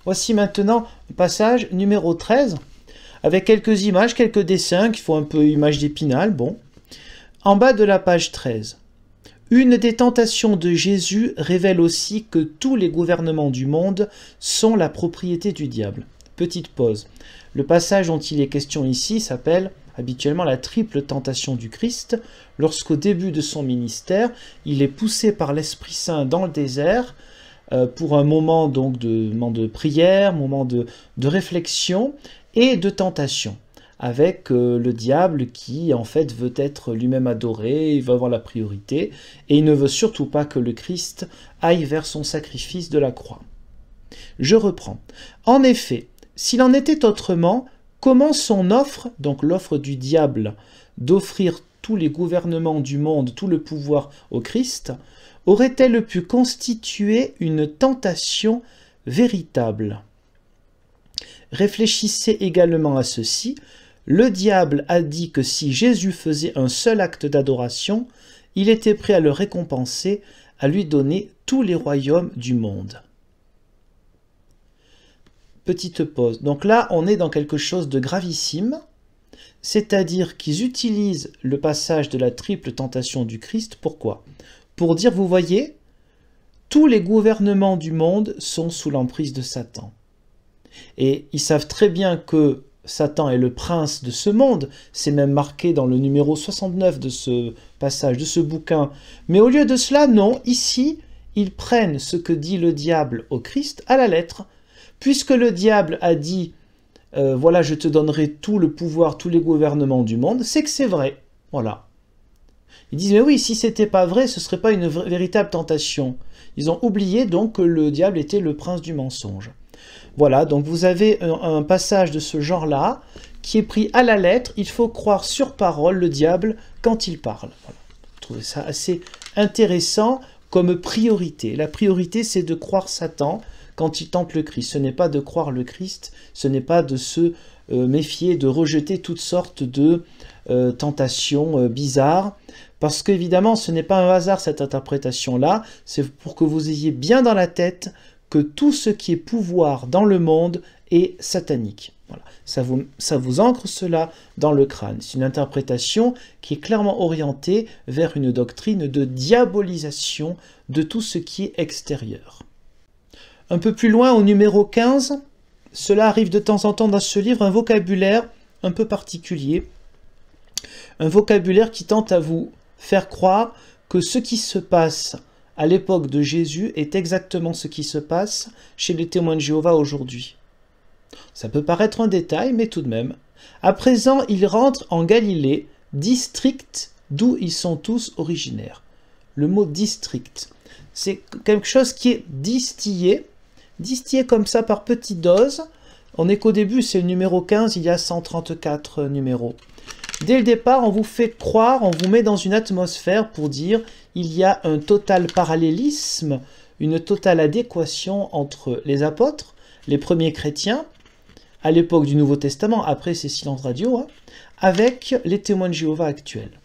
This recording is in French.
Voici maintenant le passage numéro 13, avec quelques images, quelques dessins qui font un peu image d'Épinal. Bon. En bas de la page 13. Une des tentations de Jésus révèle aussi que tous les gouvernements du monde sont la propriété du diable. Petite pause. Le passage dont il est question ici s'appelle habituellement la triple tentation du Christ, lorsqu'au début de son ministère, il est poussé par l'Esprit Saint dans le désert pour un moment donc de prière, moment de réflexion et de tentation, avec le diable qui en fait veut être lui-même adoré, il veut avoir la priorité, et il ne veut surtout pas que le Christ aille vers son sacrifice de la croix. Je reprends. En effet, s'il en était autrement, comment son offre, donc l'offre du diable, d'offrir tous les gouvernements du monde, tout le pouvoir au Christ, aurait-elle pu constituer une tentation véritable? Réfléchissez également à ceci. Le diable a dit que si Jésus faisait un seul acte d'adoration, il était prêt à le récompenser, à lui donner tous les royaumes du monde. Petite pause. Donc là, on est dans quelque chose de gravissime, c'est-à-dire qu'ils utilisent le passage de la triple tentation du Christ. Pourquoi? Pour dire, vous voyez, tous les gouvernements du monde sont sous l'emprise de Satan. Et ils savent très bien que Satan est le prince de ce monde, c'est même marqué dans le numéro 69 de ce passage, de ce bouquin. Mais au lieu de cela, non, ici, ils prennent ce que dit le diable au Christ à la lettre. Puisque le diable a dit voilà, je te donnerai tout le pouvoir, tous les gouvernements du monde, c'est que c'est vrai. Voilà. Ils disent, mais oui, si c'était pas vrai, ce serait pas une véritable tentation. Ils ont oublié donc que le diable était le prince du mensonge. Voilà, donc vous avez un passage de ce genre-là qui est pris à la lettre. Il faut croire sur parole le diable quand il parle. Voilà. Vous trouvez ça assez intéressant comme priorité. La priorité, c'est de croire Satan quand il tente le Christ. Ce n'est pas de croire le Christ, ce n'est pas de se méfier, de rejeter toutes sortes de tentations bizarres, parce qu'évidemment, ce n'est pas un hasard cette interprétation-là, c'est pour que vous ayez bien dans la tête que tout ce qui est pouvoir dans le monde est satanique. Voilà. Ça vous ancre cela dans le crâne. C'est une interprétation qui est clairement orientée vers une doctrine de diabolisation de tout ce qui est extérieur. Un peu plus loin, au numéro 15, cela arrive de temps en temps dans ce livre, un vocabulaire un peu particulier, un vocabulaire qui tente à vous faire croire que ce qui se passe à l'époque de Jésus est exactement ce qui se passe chez les témoins de Jéhovah aujourd'hui. Ça peut paraître un détail, mais tout de même. À présent, ils rentrent en Galilée, district d'où ils sont tous originaires. Le mot district, c'est quelque chose qui est distillé comme ça par petites doses. On est qu'au début, c'est le numéro 15, il y a 134 numéros. Dès le départ, on vous fait croire, on vous met dans une atmosphère pour dire il y a un total parallélisme, une totale adéquation entre les apôtres, les premiers chrétiens, à l'époque du Nouveau Testament, après c'est silence radio, avec les témoins de Jéhovah actuels.